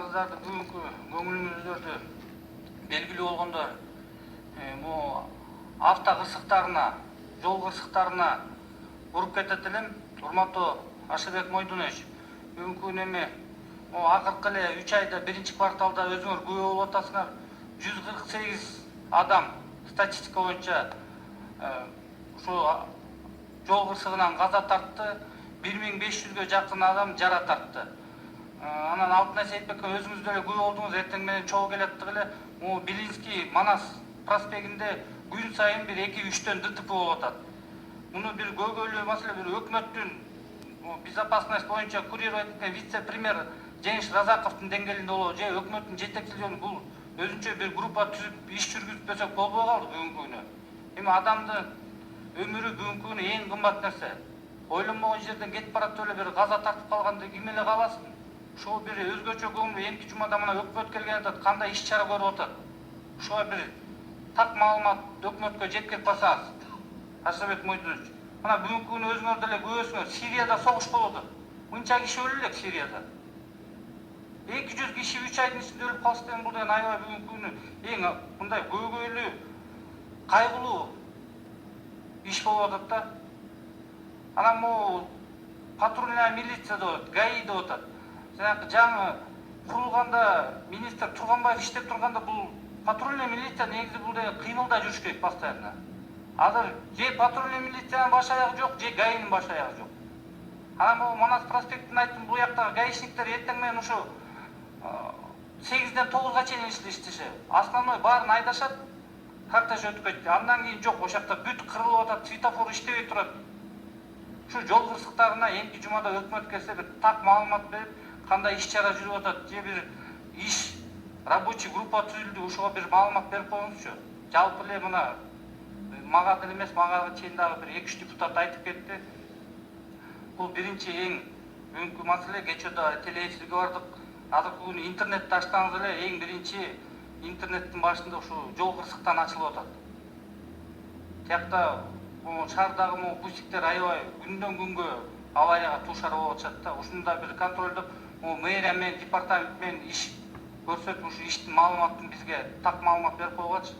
арыздарды бүгүнкү көңүлүңүздөрдө белгилүү болгондо авто кырсыктарына, жол кырсыктарына уруп кетет элем. Урматтуу Ашырбек Мойдунович, бүгүнкү күнү эми акыркы эле 3 айда биринчи кварталда өзүңөр күбө болуп атасыңар. 148 адам статистика боюнча ушу жол кырсыгынан каза тартты, 1500ге жакын адам жара тартты. Анан Алтынай Сейитбекке өзүңүз деле күбө болдуңуз, эртең менен чогуу келаттык эле Белинский Манас проспектинде күн сайын бир 2-3төн ДТП болуп атат. Муну бир көйгөйлүү маселе, бир өкмөттүн безопасность боюнча курировать эткен вице-премьер Жеңиш Разаковдун деңгээлинде болобу, же өкмөттүн жетекчилери бул өзүнчө бир группа түзүп иш жүргүзбөсөк болбой калды бүгүнкү күнү. Эми адамдын өмүрү бүгүнкү күнү эң кымбат нерсе. Ойлонбогон жерден кетип баратып эле бир каза тартып калганды ким эле кааласын? Ушул бир өзгөчө көңүл, эмки жумада мына өкмөт келген атат, кандай иш чара көрүп атат. Ушуга бир так маалымат өкмөткө жеткирип барсаңыз. Ашырбек Мойдунович, мына бүгүнкү күнү өзүңөр деле күбөсүңөр, Сирияда согуш болуп атат. Мынча киши өлүп элек Сирияда. 200 киши 3 айдын ичинде өлүп калса деген бул деген аябай бүгүнкү күнү эң мындай көйгөйлүү, кайгылуу иш болуп атат да. Анан могу патрульная милиция деп атат, ГАИ деп атат. Жанагы жаңы курулганда министр Турганбаев иштеп турганда бул патрульная милиция негизи бул деген кыймылда жүрүш керек постоянно. Азыр же патрульный милициянын баш аягы жок, же ГАИнин баш аягы жок. Анан могу Манас проспектин айттым, бул жактагы гаишниктер эртең менен ушу 8-ден 9-га чейин иштешет. Основной баарын айдашат, кортеж өтүп кетти. Андан кийин жок, ошол жакта бүт кырылып атат, светофор иштебей турат. Ушу жол кырсыктарына эмки жумада өкмөт келсе бир так маалымат берип, кандай иш чара жүрүп атат, же бир иш рабочий группа түзүлдү, ушуга бир маалымат берип коюңузчу. Жалпы эле мына мага деле эмес, мага чейин дагы бир 2-3 депутат айтып кетти. Бул биринчи эң бүгүнкү маселе. Кечөөдө телеэфирге бардык. Азыркы күнү интернетти ачсаңыз эле эң биринчи интернеттин башында ушу жол кырсыктан ачылып атат. Тиякта шаардагы бусиктер аябай күндөн күнгө аварияга дуушар болуп атышат да. Ушунда бир контролдоп, мэрия менен департамент менен иш көрсөтүп, ушу иштин маалыматын бизге так маалымат берип койгулачы.